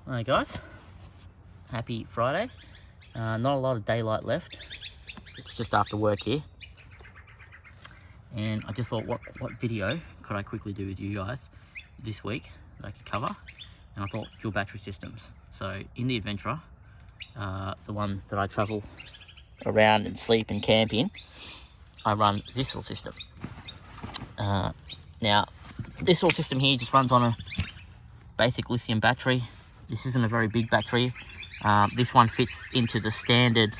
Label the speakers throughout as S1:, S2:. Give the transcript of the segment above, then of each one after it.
S1: Hi guys, happy Friday. Not a lot of daylight left. It's just after work here, and I just thought, what video could I quickly do with you guys this week that I could cover? And I thought dual battery systems. So in the Adventra, the one that I travel around and sleep and camp in, I run this little system. Now this little system here just runs on a basic lithium battery. This isn't a very big battery. This one fits into the standard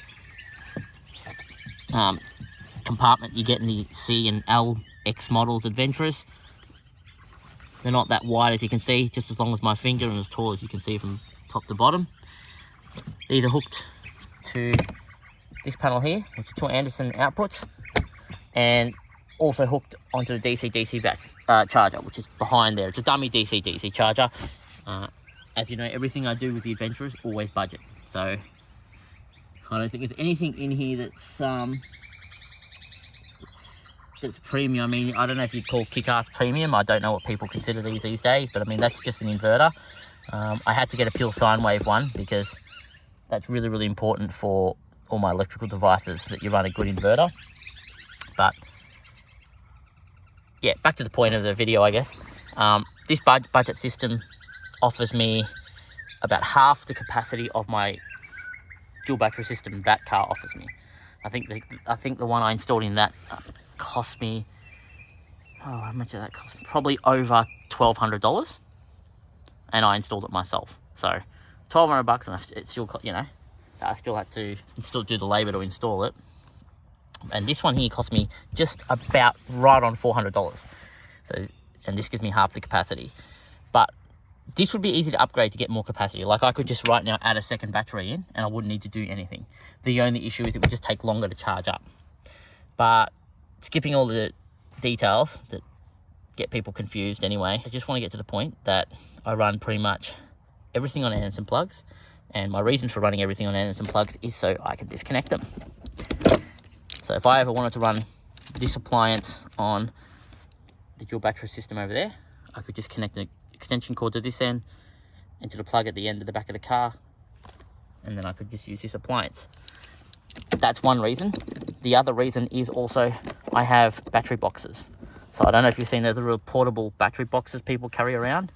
S1: compartment you get in the C and LX models Adventras. They're not that wide, as you can see, just as long as my finger and as tall as you can see from top to bottom. These are hooked to this panel here, which is 2 Anderson outputs, and also hooked onto the DC-DC back charger, which is behind there. It's a dummy DC-DC charger. As you know, everything I do with the Adventra is always budget. So I don't think there's anything in here that's premium. I mean, I don't know if you'd call kick-ass premium. I don't know what people consider these days, but I mean, that's just an inverter. I had to get a pure sine wave one because that's really, really important for all my electrical devices, that you run a good inverter. But yeah, back to the point of the video, I guess. This budget system offers me about half the capacity of my dual battery system that car offers me. I think the one I installed in that cost me, how much did that cost me? Probably over $1,200, and I installed it myself. So $1,200, and it still, you know, I still had to do the labor to install it. And this one here cost me just about right on $400. So, and this gives me half the capacity. But this would be easy to upgrade to get more capacity. Like, I could just right now add a second battery in and I wouldn't need to do anything. The only issue is it would just take longer to charge up. But skipping all the details that get people confused anyway, I just want to get to the point that I run pretty much everything on Anderson plugs. And my reason for running everything on Anderson plugs is so I can disconnect them. So if I ever wanted to run this appliance on the dual battery system over there, I could just connect an extension cord to this end into the plug at the end of the back of the car, and then I could just use this appliance. That's one reason. The other reason is also I have battery boxes. So I don't know if you've seen those little portable battery boxes people carry around.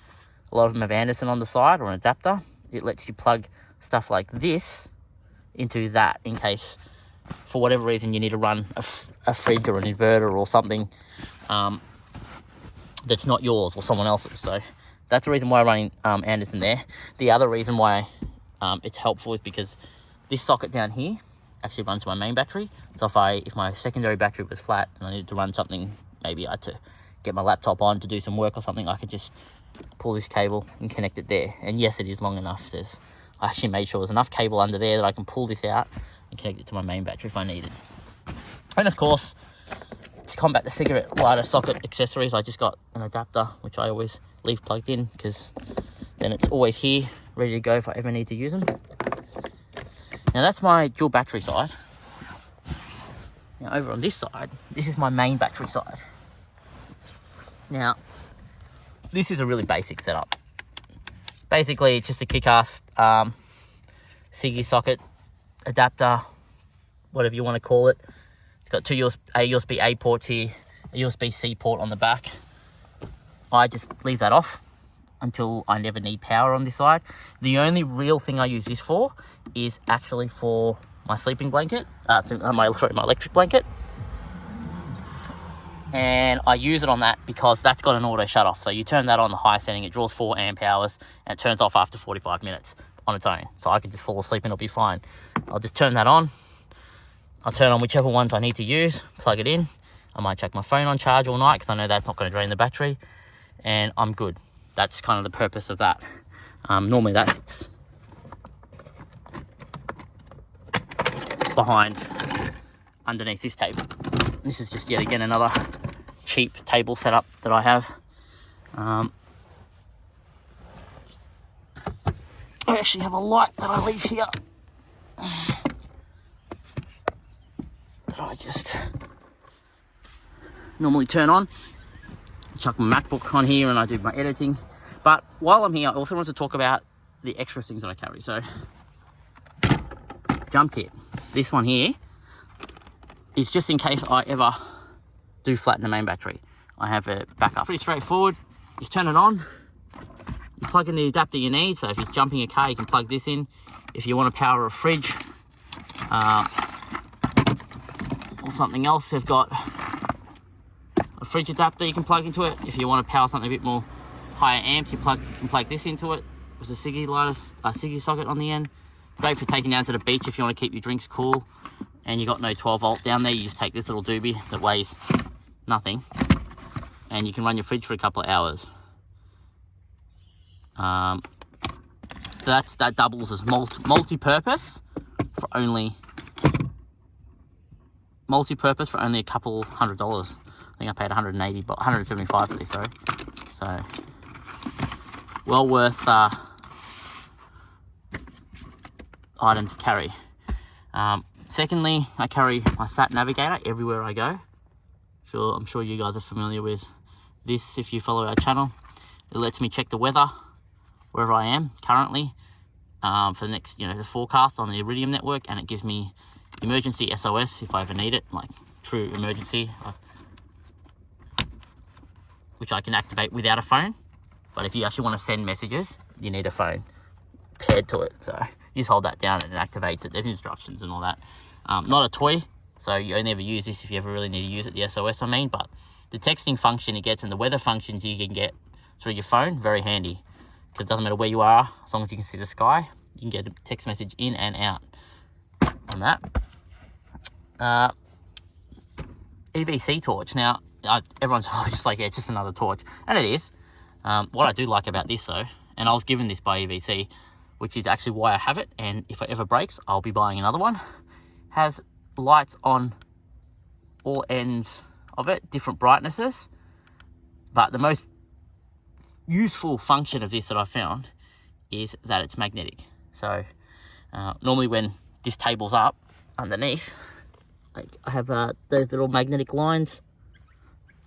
S1: A lot of them have Anderson on the side or an adapter. It lets you plug stuff like this into that in case, for whatever reason, you need to run a fridge or an inverter or something that's not yours or someone else's. So that's the reason why I'm running Anderson there. The other reason why it's helpful is because this socket down here actually runs my main battery. So if my secondary battery was flat and I needed to run something, maybe I had to get my laptop on to do some work or something, I could just pull this cable and connect it there. And yes, it is long enough. I actually made sure there's enough cable under there that I can pull this out and connect it to my main battery if I needed. And of course, to combat the cigarette lighter socket accessories, I just got an adapter, which I always leave plugged in, because then it's always here, ready to go if I ever need to use them. Now that's my dual battery side. Now over on this side, this is my main battery side. Now, this is a really basic setup. Basically, it's just a kick-ass SIGGI socket, adapter, whatever you want to call it. It's got two USB-A ports here, a USB-C port on the back. I just leave that off until I never need power on this side. The only real thing I use this for is actually for my sleeping blanket, my electric blanket. And I use it on that because that's got an auto shut off. So you turn that on the high setting, it draws 4 amp hours, and it turns off after 45 minutes on its own. So I could just fall asleep and it'll be fine. I'll just turn that on. I'll turn on whichever ones I need to use, plug it in. I might check my phone on charge all night because I know that's not going to drain the battery, and I'm good. That's kind of the purpose of that. Normally that fits behind underneath this table. This is just yet again another cheap table setup that I have. I actually have a light that I leave here that I just normally turn on. Chuck my MacBook on here and I do my editing. But while I'm here, I also want to talk about the extra things that I carry. So, jump kit. This one here is just in case I ever do flatten the main battery. I have a backup. Pretty straightforward. Just turn it on. You plug in the adapter you need. So if you're jumping a car, you can plug this in. If you want to power a fridge or something else, they've got a fridge adapter you can plug into it. If you want to power something a bit more higher amps, you can plug this into it. There's a Siggy socket on the end. Great for taking down to the beach if you want to keep your drinks cool and you got no 12 volt down there. You just take this little doobie that weighs nothing and you can run your fridge for a couple of hours. So that doubles as multi-purpose for only a couple $100. I think I paid $175 for this, sorry. So well worth item to carry. Secondly, I carry my sat navigator everywhere I go. I'm sure you guys are familiar with this if you follow our channel. It lets me check the weather wherever I am currently for the next, the forecast on the Iridium network, and it gives me emergency SOS if I ever need it, like true emergency, which I can activate without a phone. But if you actually want to send messages, you need a phone paired to it. So you just hold that down and it activates it. There's instructions and all that. Not a toy, so you only ever use this if you ever really need to use it, the SOS I mean, but the texting function it gets and the weather functions you can get through your phone, very handy. Because it doesn't matter where you are, as long as you can see the sky, you can get a text message in and out on that. EVC torch. Now, everyone's just like, yeah, it's just another torch. And it is. What I do like about this though, and I was given this by EVC, which is actually why I have it, and if it ever breaks, I'll be buying another one, has lights on all ends of it, different brightnesses. But the most useful function of this that I found is that it's magnetic. So normally when this table's up underneath, I have those little magnetic lines.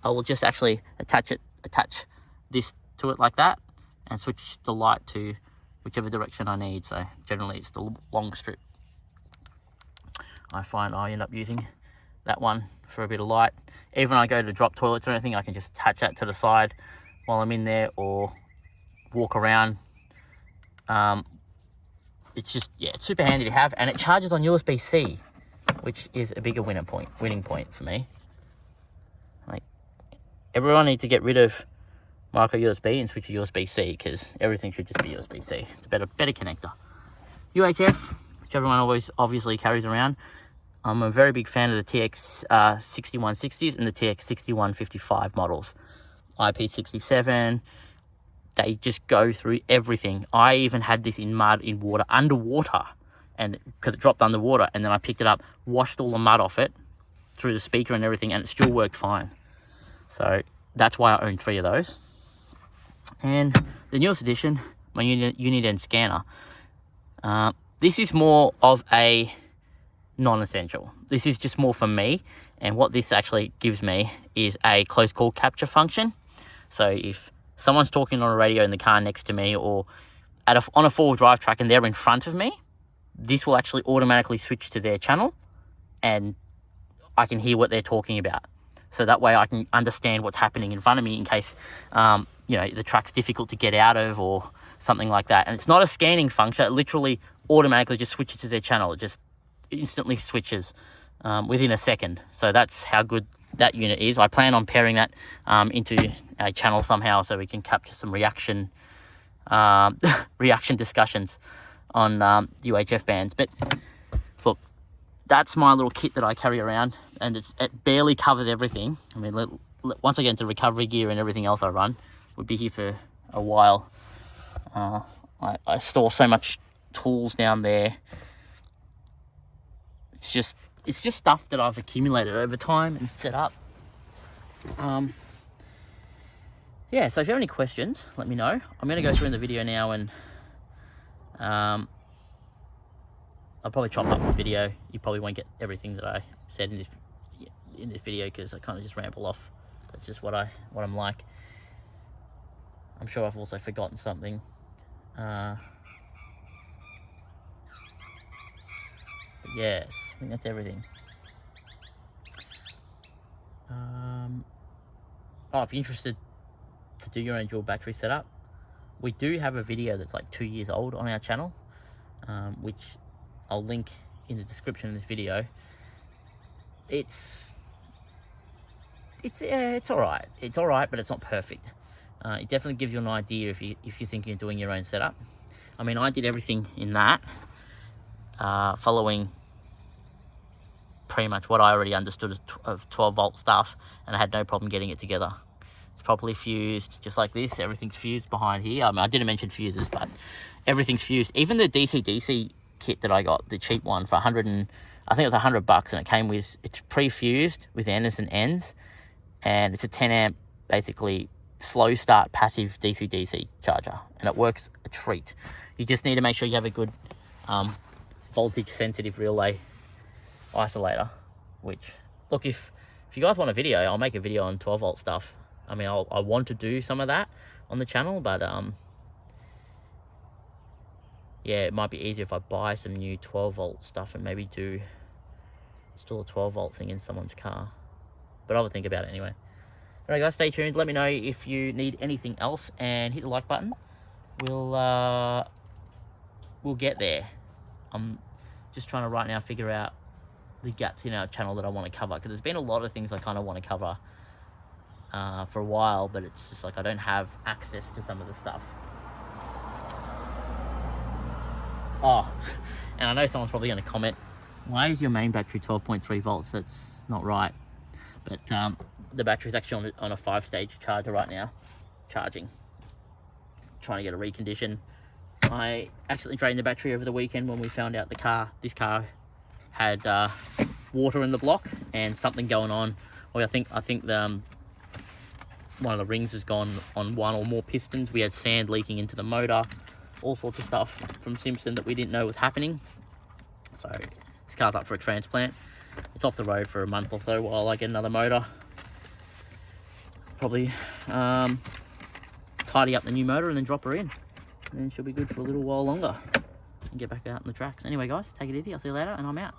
S1: I will just actually attach this to it like that and switch the light to whichever direction I need. So generally it's the long strip. I find I end up using that one for a bit of light. Even when I go to drop toilets or anything, I can just attach that to the side while I'm in there or walk around. It's just, yeah, it's super handy to have, and it charges on USB-C, which is a bigger winning point for me. Like, everyone needs to get rid of micro USB and switch to USB-C, because everything should just be USB-C. It's a better connector. UHF, which everyone always obviously carries around. I'm a very big fan of the TX 6160s and the TX 6155 models. IP67, they just go through everything. I even had this in mud, in water, underwater, and because it dropped underwater, and then I picked it up, washed all the mud off it through the speaker and everything, and it still worked fine. So that's why I own 3 of those. And the newest edition, my Uniden scanner. This is more of a non-essential. This is just more for me, and what this actually gives me is a close call capture function. So if someone's talking on a radio in the car next to me, or on a 4-wheel drive track and they're in front of me, this will actually automatically switch to their channel and I can hear what they're talking about. So that way I can understand what's happening in front of me in case the track's difficult to get out of or something like that. And it's not a scanning function. It literally automatically just switches to their channel. It just instantly switches within a second. So that's how good that unit is. I plan on pairing that into a channel somehow so we can capture some reaction discussions on UHF bands. But look, that's my little kit that I carry around, and it barely covers everything. I mean, once I get into recovery gear and everything else I run, we'll be here for a while. I store so much tools down there. It's just stuff that I've accumulated over time and set up. Yeah, so if you have any questions, let me know. I'm going to go through in the video now, and I'll probably chop up this video. You probably won't get everything that I said in this video because I kind of just ramble off. That's just what I'm like. I'm sure I've also forgotten something. Yes, I think that's everything. Oh, if you're interested to do your own dual battery setup, we do have a video that's like 2 years old on our channel, which I'll link in the description of this video. It's all right. It's all right, but it's not perfect. It definitely gives you an idea if you're thinking of doing your own setup. I mean, I did everything in that, following pretty much what I already understood of 12-volt stuff, and I had no problem getting it together. It's properly fused, just like this. Everything's fused behind here. I mean, I didn't mention fuses, but everything's fused. Even the DC kit that I got, the cheap one, for I think it was $100, and it came with, it's pre-fused with N's and N's, and it's a 10 amp, basically slow start passive DC charger, and it works a treat. You just need to make sure you have a good voltage sensitive relay isolator, which, look, if you guys want a video, I'll make a video on 12-volt stuff. I mean, I want to do some of that on the channel, but yeah, it might be easier if I buy some new 12-volt stuff and maybe install a 12-volt thing in someone's car. But I'll think about it anyway. Alright guys, stay tuned. Let me know if you need anything else, and hit the like button. We'll get there. I'm just trying to right now figure out the gaps in our channel that I want to cover, because there's been a lot of things I kind of want to cover for a while, but it's just like I don't have access to some of the stuff. Oh, and I know someone's probably going to comment, why is your main battery 12.3 volts? That's not right. But the battery's actually on a 5-stage charger right now, charging, trying to get a recondition. I accidentally drained the battery over the weekend when we found out this car had water in the block and something going on. Well, I think the one of the rings has gone on one or more pistons. We had sand leaking into the motor, all sorts of stuff from Simpson that we didn't know was happening. So this car's up for a transplant. It's off the road for a month or so while I get another motor. Probably tidy up the new motor and then drop her in, and then she'll be good for a little while longer and get back out on the tracks. Anyway guys, take it easy. I'll see you later, and I'm out.